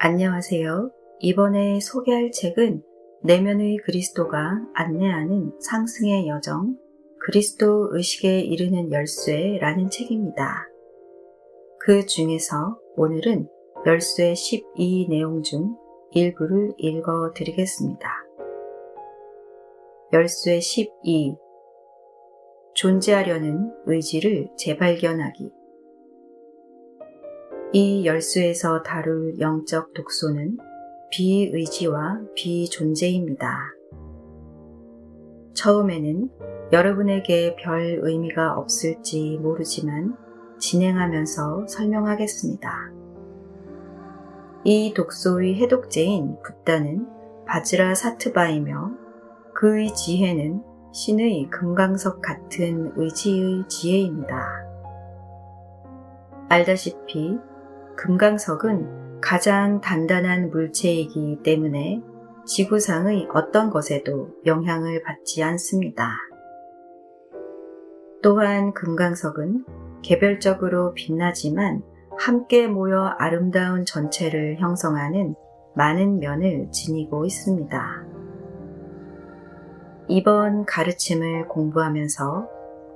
안녕하세요. 이번에 소개할 책은 내면의 그리스도가 안내하는 상승의 여정, 그리스도 의식에 이르는 열쇠라는 책입니다. 그 중에서 오늘은 열쇠 12 내용 중 일부를 읽어 드리겠습니다. 열쇠 12. 존재하려는 의지를 재발견하기. 이 열쇠에서 다룰 영적 독소는 비의지와 비존재입니다. 처음에는 여러분에게 별 의미가 없을지 모르지만 진행하면서 설명하겠습니다. 이 독소의 해독제인 붓다는 바즈라 사트바이며 그의 지혜는 신의 금강석 같은 의지의 지혜입니다. 알다시피 금강석은 가장 단단한 물체이기 때문에 지구상의 어떤 것에도 영향을 받지 않습니다. 또한 금강석은 개별적으로 빛나지만 함께 모여 아름다운 전체를 형성하는 많은 면을 지니고 있습니다. 이번 가르침을 공부하면서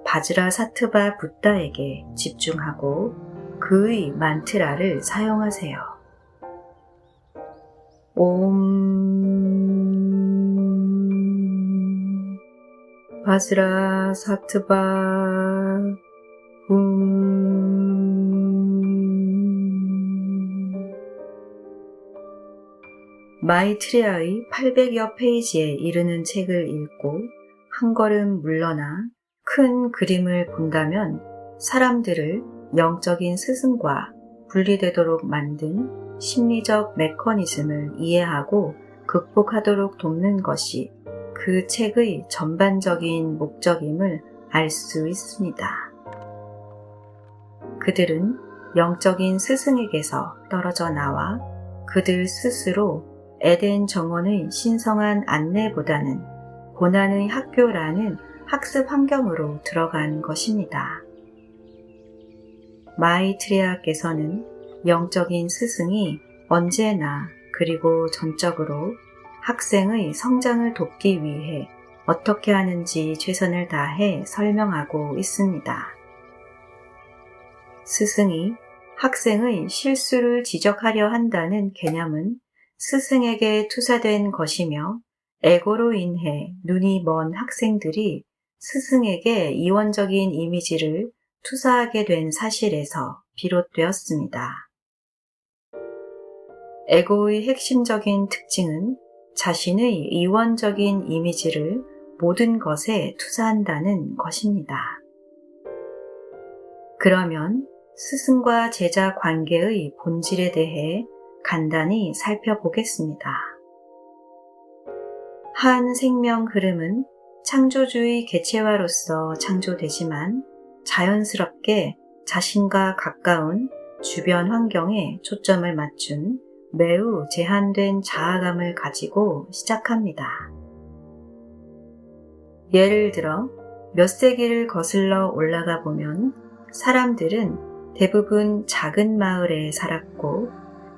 바즈라 사트바 붓다에게 집중하고 그의 만트라를 사용하세요. 옴 바즈라 사트바 마이트레아의 800여 페이지에 이르는 책을 읽고 한 걸음 물러나 큰 그림을 본다면 사람들을 영적인 스승과 분리되도록 만든 심리적 메커니즘을 이해하고 극복하도록 돕는 것이 그 책의 전반적인 목적임을 알 수 있습니다. 그들은 영적인 스승에게서 떨어져 나와 그들 스스로 에덴 정원의 신성한 안내보다는 고난의 학교라는 학습 환경으로 들어간 것입니다. 마이트레아께서는 영적인 스승이 언제나 그리고 전적으로 학생의 성장을 돕기 위해 어떻게 하는지 최선을 다해 설명하고 있습니다. 스승이 학생의 실수를 지적하려 한다는 개념은 스승에게 투사된 것이며 에고로 인해 눈이 먼 학생들이 스승에게 이원적인 이미지를 투사하게 된 사실에서 비롯되었습니다. 에고의 핵심적인 특징은 자신의 이원적인 이미지를 모든 것에 투사한다는 것입니다. 그러면 스승과 제자 관계의 본질에 대해 간단히 살펴보겠습니다. 한 생명 흐름은 창조주의 개체화로서 창조되지만 자연스럽게 자신과 가까운 주변 환경에 초점을 맞춘 매우 제한된 자아감을 가지고 시작합니다. 예를 들어 몇 세기를 거슬러 올라가 보면 사람들은 대부분 작은 마을에 살았고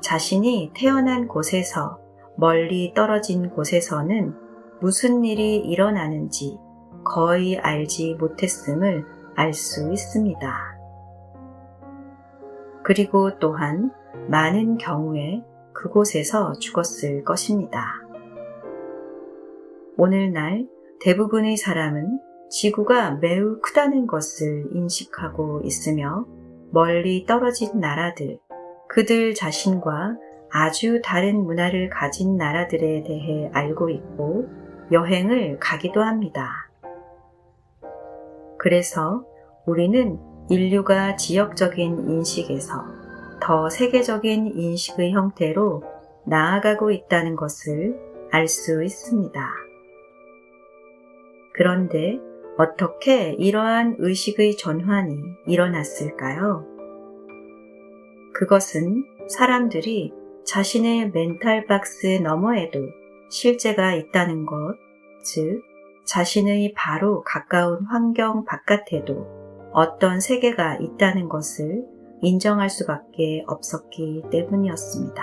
자신이 태어난 곳에서 멀리 떨어진 곳에서는 무슨 일이 일어나는지 거의 알지 못했음을 알 수 있습니다. 그리고 또한 많은 경우에 그곳에서 죽었을 것입니다. 오늘날 대부분의 사람은 지구가 매우 크다는 것을 인식하고 있으며 멀리 떨어진 나라들, 그들 자신과 아주 다른 문화를 가진 나라들에 대해 알고 있고 여행을 가기도 합니다. 그래서 우리는 인류가 지역적인 인식에서 더 세계적인 인식의 형태로 나아가고 있다는 것을 알 수 있습니다. 그런데 어떻게 이러한 의식의 전환이 일어났을까요? 그것은 사람들이 자신의 멘탈 박스 너머에도 실제가 있다는 것, 즉 자신의 바로 가까운 환경 바깥에도 어떤 세계가 있다는 것을 인정할 수밖에 없었기 때문이었습니다.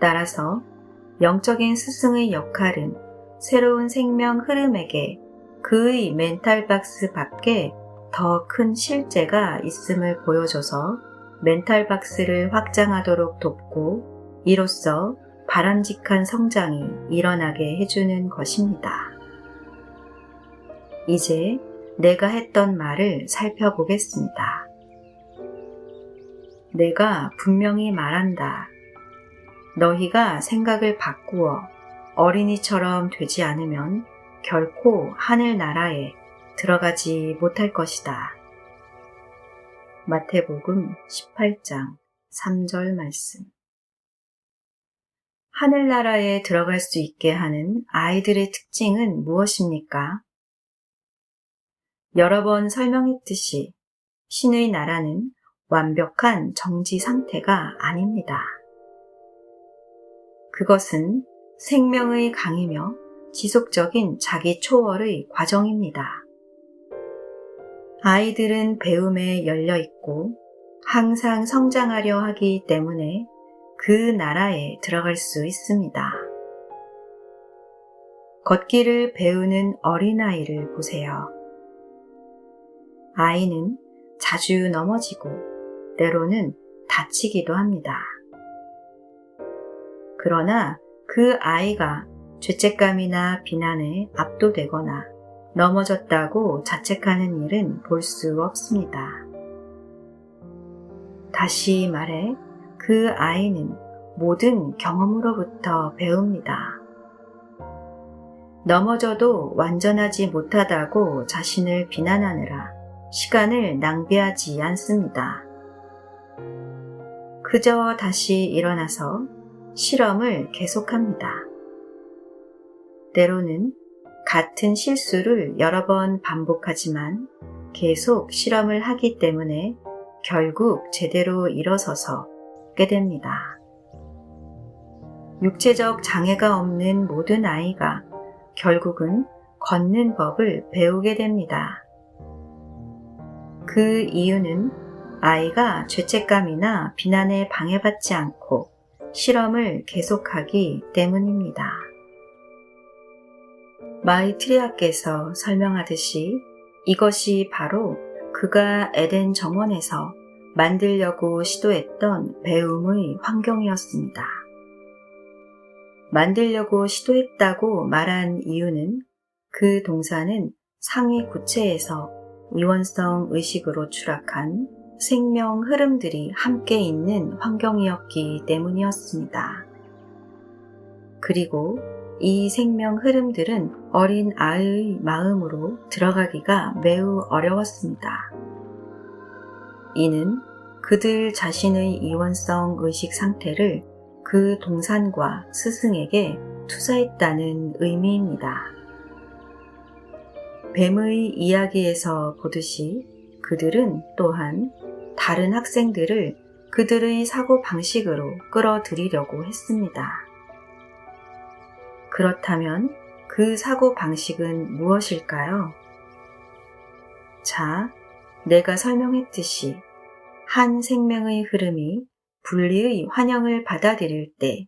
따라서 영적인 스승의 역할은 새로운 생명 흐름에게 그의 멘탈박스 밖에 더 큰 실제가 있음을 보여줘서 멘탈박스를 확장하도록 돕고 이로써 바람직한 성장이 일어나게 해주는 것입니다. 이제 내가 했던 말을 살펴보겠습니다. 내가 분명히 말한다. 너희가 생각을 바꾸어 어린이처럼 되지 않으면 결코 하늘나라에 들어가지 못할 것이다. 마태복음 18장 3절 말씀. 하늘나라에 들어갈 수 있게 하는 아이들의 특징은 무엇입니까? 여러 번 설명했듯이 신의 나라는 완벽한 정지 상태가 아닙니다. 그것은 생명의 강이며 지속적인 자기 초월의 과정입니다. 아이들은 배움에 열려 있고 항상 성장하려 하기 때문에 그 나라에 들어갈 수 있습니다. 걷기를 배우는 어린아이를 보세요. 아이는 자주 넘어지고 때로는 다치기도 합니다. 그러나 그 아이가 죄책감이나 비난에 압도되거나 넘어졌다고 자책하는 일은 볼 수 없습니다. 다시 말해 그 아이는 모든 경험으로부터 배웁니다. 넘어져도 완전하지 못하다고 자신을 비난하느라 시간을 낭비하지 않습니다. 그저 다시 일어나서 실험을 계속합니다. 때로는 같은 실수를 여러 번 반복하지만 계속 실험을 하기 때문에 결국 제대로 일어서서 깨됩니다. 육체적 장애가 없는 모든 아이가 결국은 걷는 법을 배우게 됩니다. 그 이유는 아이가 죄책감이나 비난에 방해받지 않고 실험을 계속하기 때문입니다. 마이트리아께서 설명하듯이 이것이 바로 그가 에덴 정원에서 만들려고 시도했던 배움의 환경이었습니다. 만들려고 시도했다고 말한 이유는 그 동사는 상위 구체에서 이원성 의식으로 추락한 생명 흐름들이 함께 있는 환경이었기 때문이었습니다. 그리고 이 생명 흐름들은 어린 아이의 마음으로 들어가기가 매우 어려웠습니다. 이는 그들 자신의 이원성 의식 상태를 그 동산과 스승에게 투사했다는 의미입니다. 뱀의 이야기에서 보듯이 그들은 또한 다른 학생들을 그들의 사고 방식으로 끌어들이려고 했습니다. 그렇다면 그 사고 방식은 무엇일까요? 자, 내가 설명했듯이 한 생명의 흐름이 분리의 환영을 받아들일 때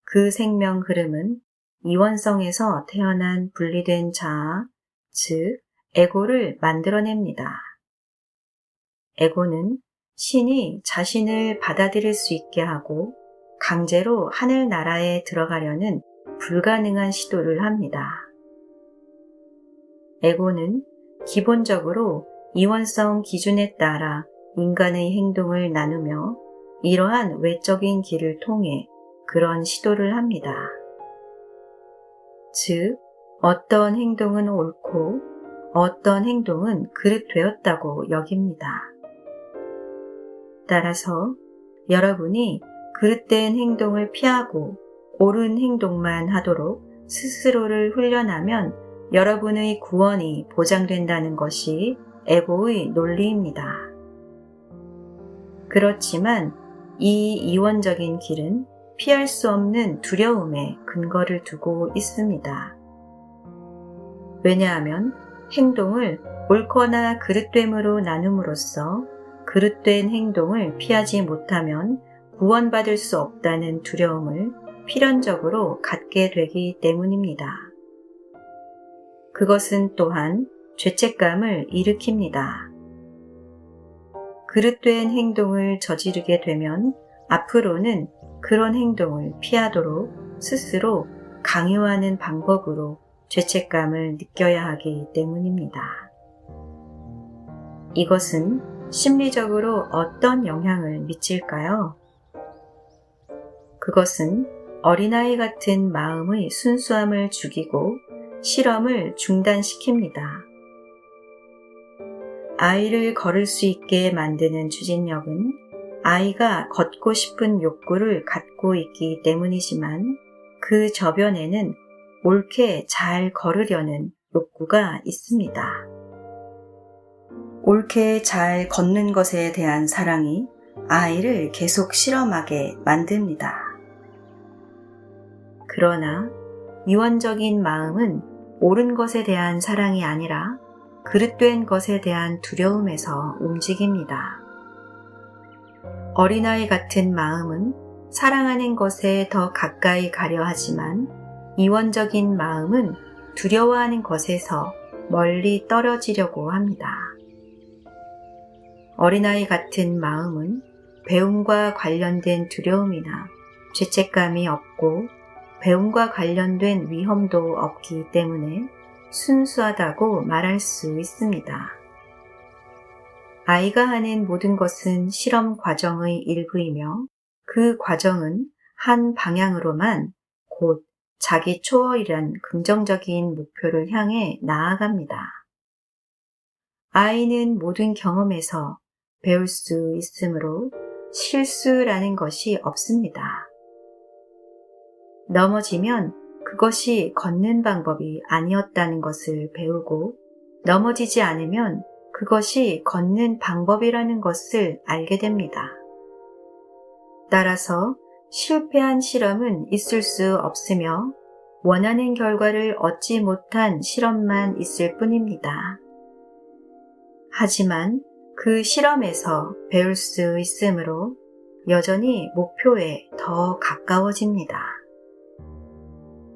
그 생명 흐름은 이원성에서 태어난 분리된 자아, 즉 에고를 만들어냅니다. 에고는 신이 자신을 받아들일 수 있게 하고 강제로 하늘나라에 들어가려는 불가능한 시도를 합니다. 에고는 기본적으로 이원성 기준에 따라 인간의 행동을 나누며 이러한 외적인 길을 통해 그런 시도를 합니다. 즉, 어떤 행동은 옳고 어떤 행동은 그릇되었다고 여깁니다. 따라서 여러분이 그릇된 행동을 피하고 옳은 행동만 하도록 스스로를 훈련하면 여러분의 구원이 보장된다는 것이 에고의 논리입니다. 그렇지만 이 이원적인 길은 피할 수 없는 두려움에 근거를 두고 있습니다. 왜냐하면 행동을 옳거나 그릇됨으로 나눔으로써 그릇된 행동을 피하지 못하면 구원받을 수 없다는 두려움을 필연적으로 갖게 되기 때문입니다. 그것은 또한 죄책감을 일으킵니다. 그릇된 행동을 저지르게 되면 앞으로는 그런 행동을 피하도록 스스로 강요하는 방법으로 죄책감을 느껴야 하기 때문입니다. 이것은 심리적으로 어떤 영향을 미칠까요? 그것은 어린아이 같은 마음의 순수함을 죽이고 실험을 중단시킵니다. 아이를 걸을 수 있게 만드는 추진력은 아이가 걷고 싶은 욕구를 갖고 있기 때문이지만 그 저변에는 옳게 잘 걸으려는 욕구가 있습니다. 옳게 잘 걷는 것에 대한 사랑이 아이를 계속 실험하게 만듭니다. 그러나 유언적인 마음은 옳은 것에 대한 사랑이 아니라 그릇된 것에 대한 두려움에서 움직입니다. 어린아이 같은 마음은 사랑하는 것에 더 가까이 가려 하지만 이원적인 마음은 두려워하는 것에서 멀리 떨어지려고 합니다. 어린아이 같은 마음은 배움과 관련된 두려움이나 죄책감이 없고 배움과 관련된 위험도 없기 때문에 순수하다고 말할 수 있습니다. 아이가 하는 모든 것은 실험 과정의 일부이며 그 과정은 한 방향으로만 곧 자기 초월이란 긍정적인 목표를 향해 나아갑니다. 아이는 모든 경험에서 배울 수 있으므로 실수라는 것이 없습니다. 넘어지면 그것이 걷는 방법이 아니었다는 것을 배우고 넘어지지 않으면 그것이 걷는 방법이라는 것을 알게 됩니다. 따라서 실패한 실험은 있을 수 없으며 원하는 결과를 얻지 못한 실험만 있을 뿐입니다. 하지만 그 실험에서 배울 수 있으므로 여전히 목표에 더 가까워집니다.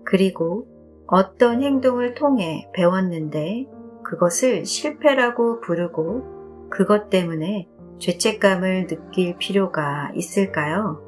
그리고 어떤 행동을 통해 배웠는데 그것을 실패라고 부르고 그것 때문에 죄책감을 느낄 필요가 있을까요?